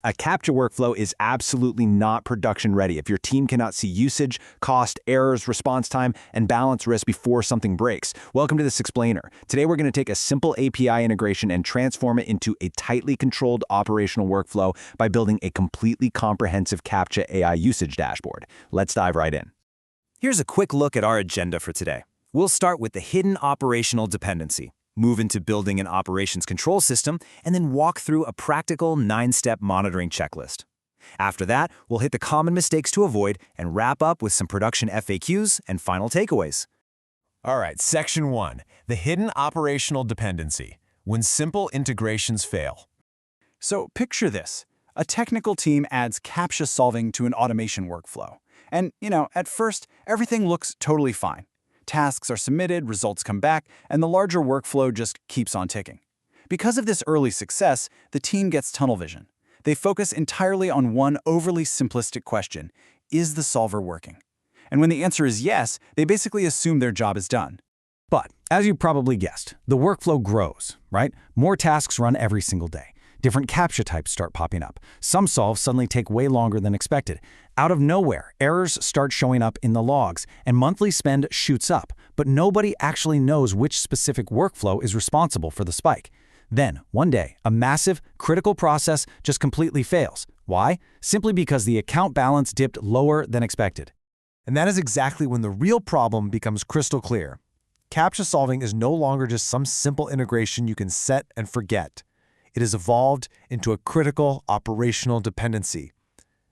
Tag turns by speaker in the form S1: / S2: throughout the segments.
S1: A Captcha workflow is absolutely not production ready if your team cannot see usage, cost, errors, response time, and balance risk before something breaks. Welcome to this explainer. Today we're going to take a simple API integration and transform it into a tightly controlled operational workflow by building a completely comprehensive CaptchaAI usage dashboard. Let's dive right in.
S2: Here's a quick look at our agenda for today. We'll start with the hidden operational dependency, move into building an operations control system, and then walk through a practical 9-step monitoring checklist. After that, we'll hit the common mistakes to avoid and wrap up with some production FAQs and final takeaways.
S3: All right, Section 1, the hidden operational dependency, when simple integrations fail.
S4: So picture this. A technical team adds CAPTCHA solving to an automation workflow. And, at first, everything looks totally fine. Tasks are submitted, results come back, and the larger workflow just keeps on ticking. Because of this early success, the team gets tunnel vision. They focus entirely on one overly simplistic question: is the solver working? And when the answer is yes, they basically assume their job is done.
S5: But, as you probably guessed, the workflow grows, right? More tasks run every single day. Different CAPTCHA types start popping up. Some solves suddenly take way longer than expected. Out of nowhere, errors start showing up in the logs, and monthly spend shoots up, but nobody actually knows which specific workflow is responsible for the spike. Then, one day, a massive, critical process just completely fails. Why? Simply because the account balance dipped lower than expected.
S3: And that is exactly when the real problem becomes crystal clear. CAPTCHA solving is no longer just some simple integration you can set and forget. It has evolved into a critical operational dependency.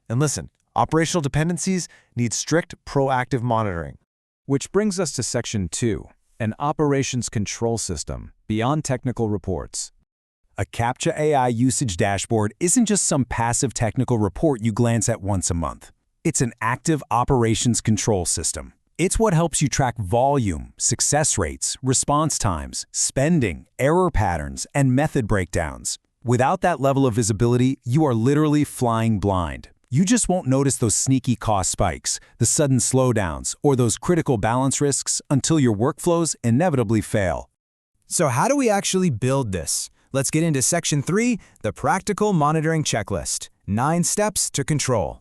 S3: And listen, operational dependencies need strict, proactive monitoring.
S6: Which brings us to Section 2, an operations control system beyond technical reports.
S5: A CaptchaAI usage dashboard isn't just some passive technical report you glance at once a month. It's an active operations control system. It's what helps you track volume, success rates, response times, spending, error patterns, and method breakdowns. Without that level of visibility, you are literally flying blind. You just won't notice those sneaky cost spikes, the sudden slowdowns, or those critical balance risks until your workflows inevitably fail.
S2: So how do we actually build this? Let's get into Section 3, the practical monitoring checklist. 9 steps to control.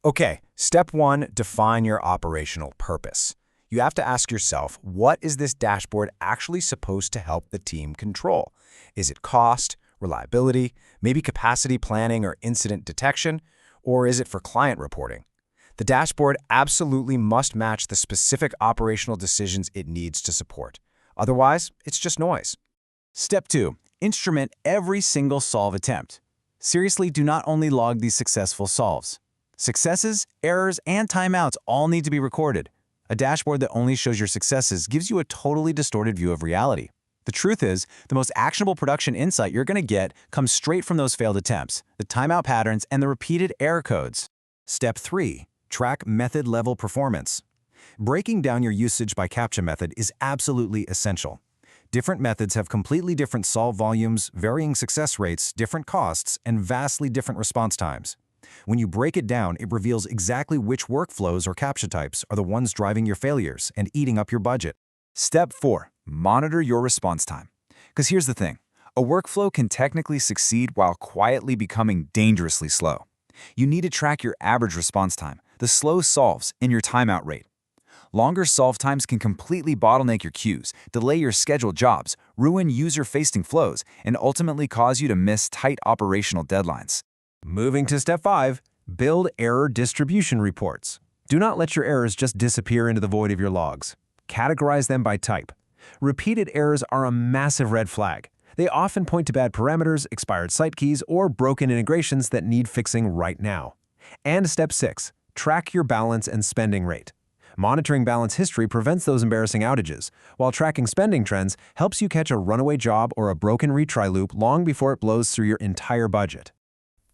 S7: Okay, step 1, define your operational purpose. You have to ask yourself, what is this dashboard actually supposed to help the team control? Is it cost, reliability, maybe capacity planning or incident detection, or is it for client reporting? The dashboard absolutely must match the specific operational decisions it needs to support. Otherwise, it's just noise.
S1: Step 2, instrument every single solve attempt. Seriously, do not only log these successful solves. Successes, errors, and timeouts all need to be recorded. A dashboard that only shows your successes gives you a totally distorted view of reality. The truth is, the most actionable production insight you're going to get comes straight from those failed attempts, the timeout patterns, and the repeated error codes.
S2: Step 3, track method-level performance. Breaking down your usage by CAPTCHA method is absolutely essential. Different methods have completely different solve volumes, varying success rates, different costs, and vastly different response times. When you break it down, it reveals exactly which workflows or CAPTCHA types are the ones driving your failures and eating up your budget.
S8: Step 4, monitor your response time. Because here's the thing, a workflow can technically succeed while quietly becoming dangerously slow. You need to track your average response time, the slow solves, and your timeout rate. Longer solve times can completely bottleneck your queues, delay your scheduled jobs, ruin user-facing flows, and ultimately cause you to miss tight operational deadlines.
S3: Moving to Step 5, build error distribution reports. Do not let your errors just disappear into the void of your logs. Categorize them by type. Repeated errors are a massive red flag. They often point to bad parameters, expired site keys, or broken integrations that need fixing right now. And Step 6, track your balance and spending rate. Monitoring balance history prevents those embarrassing outages, while tracking spending trends helps you catch a runaway job or a broken retry loop long before it blows through your entire budget.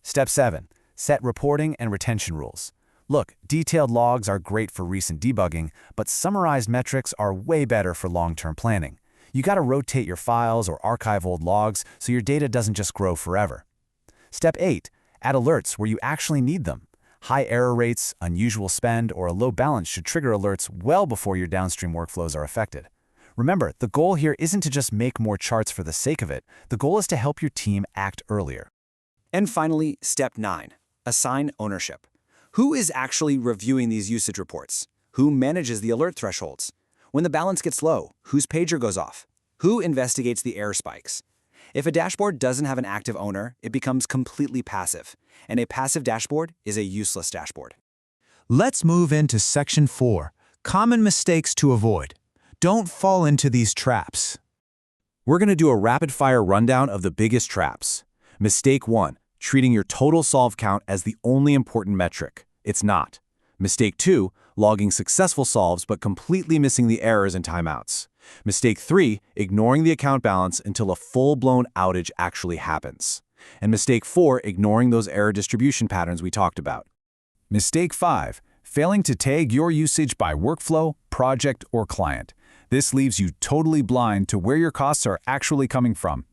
S2: Step 7, set reporting and retention rules. Look, detailed logs are great for recent debugging, but summarized metrics are way better for long-term planning. You got to rotate your files or archive old logs so your data doesn't just grow forever. Step 8, add alerts where you actually need them. High error rates, unusual spend, or a low balance should trigger alerts well before your downstream workflows are affected. Remember, the goal here isn't to just make more charts for the sake of it. The goal is to help your team act earlier.
S4: And finally, step 9, assign ownership. Who is actually reviewing these usage reports? Who manages the alert thresholds? When the balance gets low, whose pager goes off? Who investigates the error spikes? If a dashboard doesn't have an active owner, it becomes completely passive, and a passive dashboard is a useless dashboard.
S1: Let's move into Section 4, Common Mistakes to Avoid. Don't fall into these traps.
S2: We're going to do a rapid-fire rundown of the biggest traps. Mistake 1, treating your total solve count as the only important metric. It's not. Mistake 2, logging successful solves but completely missing the errors and timeouts. Mistake 3, ignoring the account balance until a full-blown outage actually happens. And mistake 4, ignoring those error distribution patterns we talked about.
S6: Mistake 5, failing to tag your usage by workflow, project, or client. This leaves you totally blind to where your costs are actually coming from.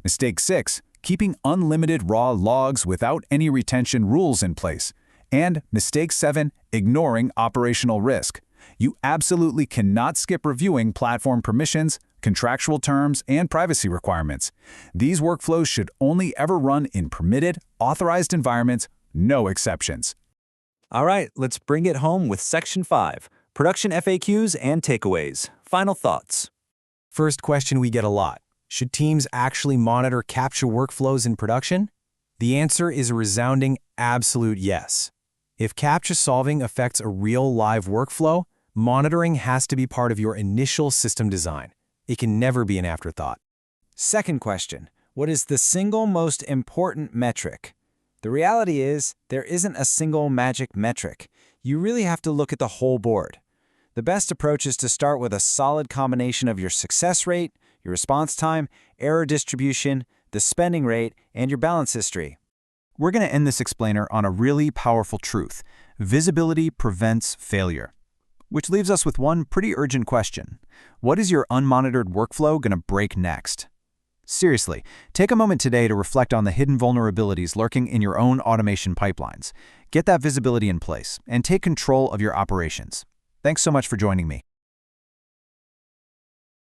S6: Mistake 6, keeping unlimited raw logs without any retention rules in place. And mistake 7, ignoring operational risk. You absolutely cannot skip reviewing platform permissions, contractual terms, and privacy requirements. These workflows should only ever run in permitted, authorized environments, no exceptions.
S8: All right, let's bring it home with Section 5, Production FAQs and Takeaways. Final thoughts.
S5: First question we get a lot. Should teams actually monitor Captcha workflows in production? The answer is a resounding absolute yes. If Captcha solving affects a real live workflow, monitoring has to be part of your initial system design. It can never be an afterthought.
S4: Second question, what is the single most important metric? The reality is, there isn't a single magic metric. You really have to look at the whole board. The best approach is to start with a solid combination of your success rate, your response time, error distribution, the spending rate, and your balance history.
S1: We're going to end this explainer on a really powerful truth. Visibility prevents failure. Which leaves us with one pretty urgent question. What is your unmonitored workflow going to break next? Seriously, take a moment today to reflect on the hidden vulnerabilities lurking in your own automation pipelines. Get that visibility in place and take control of your operations. Thanks so much for joining me.